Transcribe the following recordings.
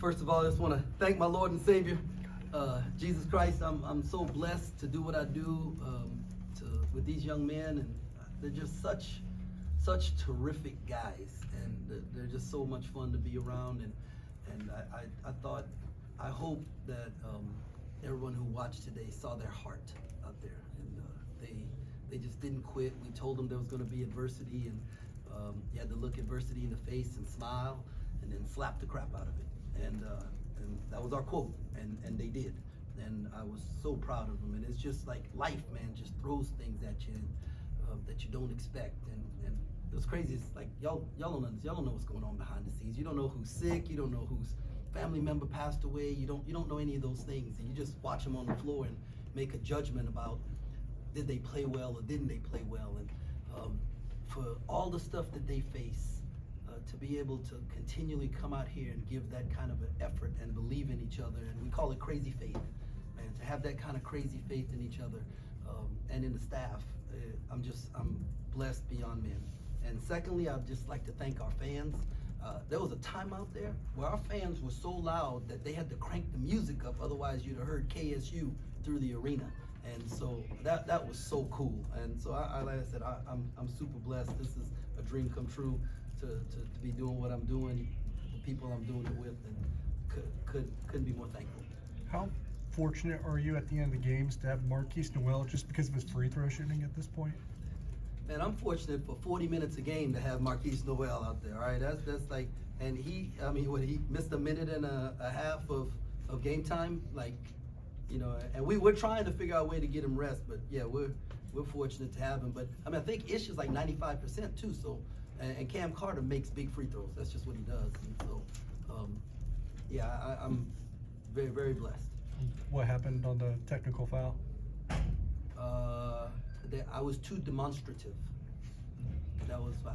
First of all, I just want to thank my Lord and Savior, Jesus Christ. I'm so blessed to do what I do with these young men, and they're just such terrific guys, and they're just so much fun to be around. And I hope that everyone who watched today saw their heart out there, and they just didn't quit. We told them there was going to be adversity, and you had to look adversity in the face and smile, and then slap the crap out of it. And that was our quote, and they did. And I was so proud of them. And it's just like life, man, just throws things at you that you don't expect. And what's crazy is like y'all don't know what's going on behind the scenes. You don't know who's sick. You don't know whose family member passed away. You don't know any of those things. And you just watch them on the floor and make a judgment about did they play well or didn't they play well. And for all the stuff that they face, to be able to continually come out here and give that kind of an effort and believe in each other, and we call it crazy faith, and to have that kind of crazy faith in each other and in the staff, I'm blessed beyond men. And secondly, I'd just like to thank our fans. There was a time out there where our fans were so loud that they had to crank the music up, otherwise you'd have heard KSU through the arena. And so that was so cool. And so like I said, I'm super blessed. This is a dream come true. To be doing what I'm doing, the people I'm doing it with, and couldn't be more thankful. How fortunate are you at the end of the games to have Marquise Noel just because of his free throw shooting at this point? Man, I'm fortunate for 40 minutes a game to have Marquise Noel out there. All right, that's like, and he missed a minute and a half of game time, like, you know, and we're trying to figure out a way to get him rest, but yeah, we're fortunate to have him. But I mean, I think Ish is like 95% too, so. And Cam Carter makes big free throws. That's just what he does. And so, yeah, I'm very, very blessed. What happened on the technical foul? I was too demonstrative.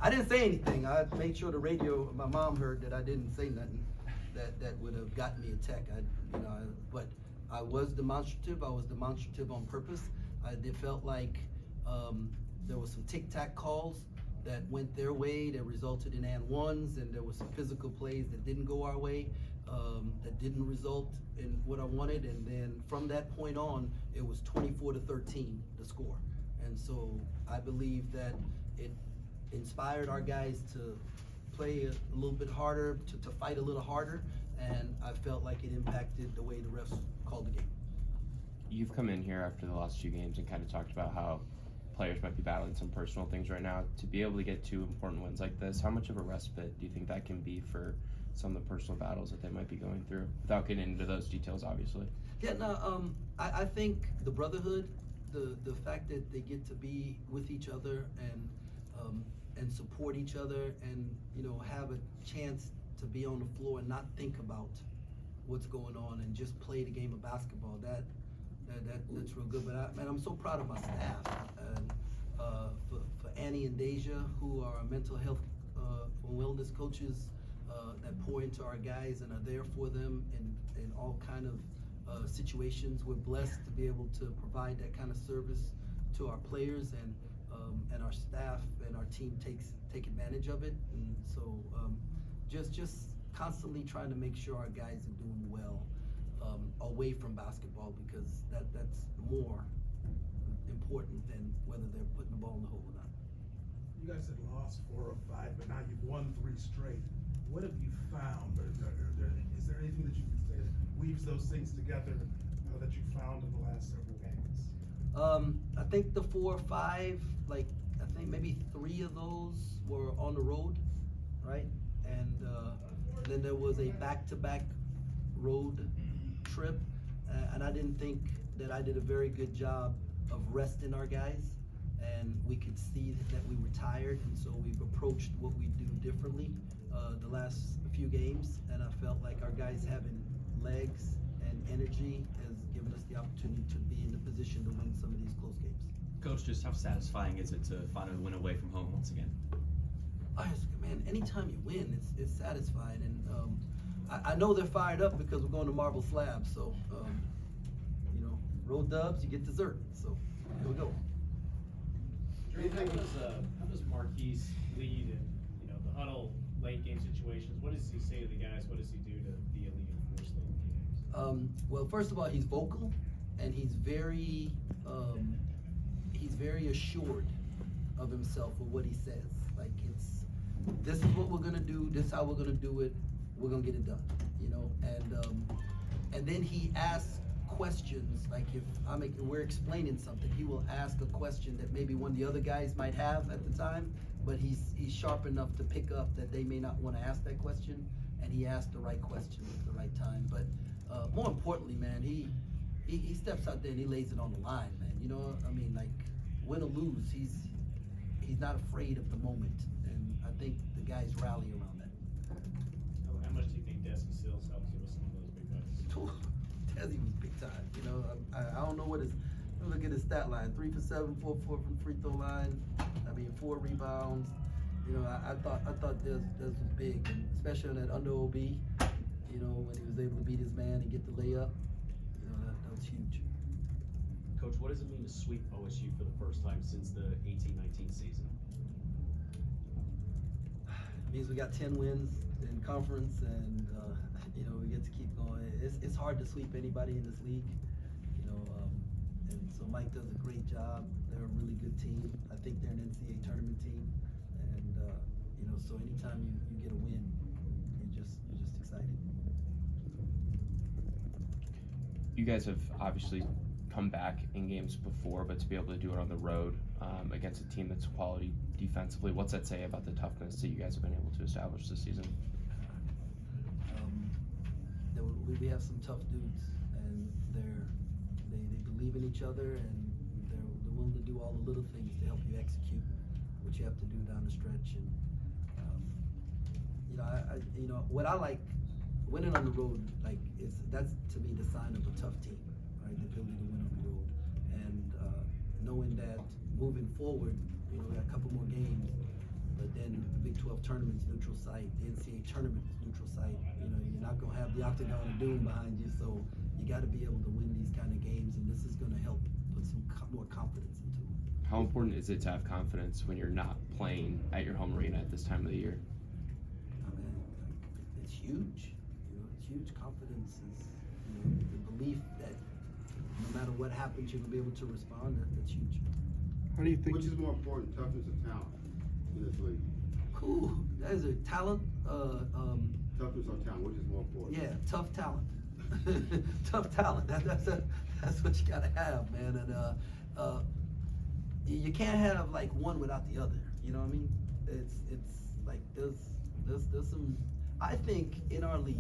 I didn't say anything. I made sure the radio, my mom heard that I didn't say nothing that would have gotten me a tech. But I was demonstrative. I was demonstrative on purpose. It felt like there was some tic-tac calls that went their way, that resulted in and ones, and there was some physical plays that didn't go our way, that didn't result in what I wanted. And then from that point on, it was 24-13 the score. And so I believe that it inspired our guys to play a little bit harder, to fight a little harder, and I felt like it impacted the way the refs called the game. You've come in here after the last few games and kind of talked about how players might be battling some personal things right now. To be able to get two important wins like this, how much of a respite do you think that can be for some of the personal battles that they might be going through, without getting into those details, obviously? Yeah, no, I think the brotherhood, the fact that they get to be with each other and support each other, and you know, have a chance to be on the floor and not think about what's going on and just play the game of basketball. That's real good. But I'm so proud of my staff, and for Annie and Deja, who are our mental health and wellness coaches that pour into our guys and are there for them in all kind of situations. We're blessed to be able to provide that kind of service to our players, and our staff and our team take advantage of it. And so just constantly trying to make sure our guys are doing well away from basketball, because that's more important than whether they're putting the ball in the hole or not. You guys had lost 4 or 5, but now you've won 3 straight. What have you found? Is there anything that you can say that weaves those things together that you found in the last several games? I think the 4 or 5, like I think maybe 3 of those were on the road, right? And then there was a back-to-back road trip, and I didn't think that I did a very good job of resting our guys, and we could see that we were tired, and so we've approached what we do differently the last few games, and I felt like our guys having legs and energy has given us the opportunity to be in the position to win some of these close games. Coach, just how satisfying is it to finally win away from home once again? Man, anytime you win, it's satisfying, and I know they're fired up because we're going to Marble Slab, so you know, road dubs, you get dessert, so here we go. How does Marquise lead in, you know, the huddle, late game situations? What does he say to the guys? What does he do to be a leading Well, first of all, he's vocal, and he's very assured of himself with what he says. Like, this is what we're gonna do. This is how we're gonna do it. We're gonna get it done. You know, and then he asks questions. Like, if we're explaining something, he will ask a question that maybe one of the other guys might have at the time, but he's sharp enough to pick up that they may not want to ask that question, and he asks the right question at the right time. But more importantly, man, he steps out there and he lays it on the line, man. You know, I mean, like, win or lose, he's not afraid of the moment, and I think the guys rally around that. How much do you think Desi Sills helps you with some of those big guys? Desi was big time. You know, I don't know what his. Look at his stat line: 3 for 7, 4 for 4 from free throw line. I mean, 4 rebounds. You know, I thought Des was big, and especially on that under OB. You know, when he was able to beat his man and get the layup. You know, that was huge. Coach, what does it mean to sweep OSU for the first time since the 18-19 season? It means we got 10 wins in conference, and you know, we get to keep going. It's hard to sweep anybody in this league. You know, and so Mike does a great job. They're a really good team. I think they're an NCAA tournament team, and you know, so anytime you get a win, you're just excited. You guys have obviously come back in games before, but to be able to do it on the road against a team that's quality defensively, what's that say about the toughness that you guys have been able to establish this season? We have some tough dudes, and they believe in each other, and they're willing to do all the little things to help you execute what you have to do down the stretch. And you know, what I like winning on the road, like, that's to me the sign of a tough team, right? The ability to win on the road, and knowing that moving forward, you know, we got a couple more games, but then the Big 12 tournament's neutral site, the NCAA tournament's neutral site. You know, you're not gonna have the Octagon of Doom behind you, so you got to be able to win these kind of games, and this is gonna help put some more confidence into it. How important is it to have confidence when you're not playing at your home arena at this time of the year? I mean, it's huge. You know, it's huge. Confidence is, you know, the belief that no matter what happens, you're gonna be able to respond. That's huge. How do you think? Which is more important, toughness or talent in this league? Cool. That is a talent. Toughness or talent, which is more important? Yeah, tough talent. Tough talent. That's what you gotta have, man. And you can't have like one without the other. You know what I mean? It's like there's some. I think in our league,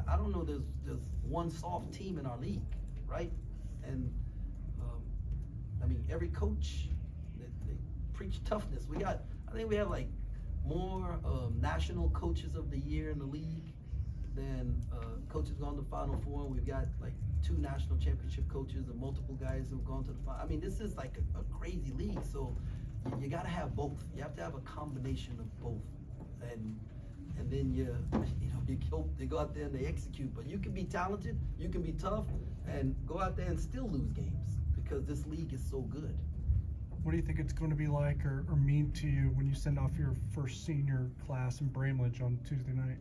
I don't know. There's one soft team in our league, right? And I mean, every coach they preach toughness. I think we have like more national coaches of the year in the league than coaches gone to Final Four. We've got like 2 national championship coaches and multiple guys who've gone to the final. I mean, this is like a crazy league. So you got to have both. You have to have a combination of both, and then you hope they go out there and they execute. But you can be talented, you can be tough, and go out there and still lose games because this league is so good. What do you think it's going to be like or mean to you when you send off your first senior class in Bramlage on Tuesday night?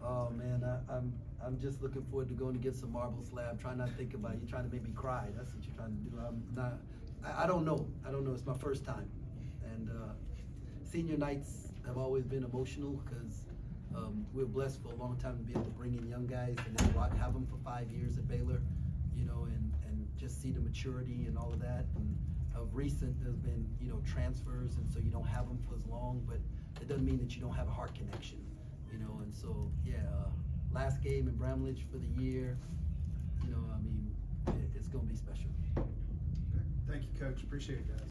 Oh man, I'm just looking forward to going to get some marble slab. Try not to think about it. You're trying to make me cry. That's what you're trying to do. I'm not. I don't know. It's my first time, and senior nights have always been emotional because we're blessed for a long time to be able to bring in young guys and then have them for 5 years at Baylor, you know, and just see the maturity and all of that. And of recent, there's been, you know, transfers, and so you don't have them for as long, but it doesn't mean that you don't have a heart connection, you know. And so, yeah, last game in Bramlage for the year, you know, I mean, it's going to be special. Thank you, Coach. Appreciate it, guys.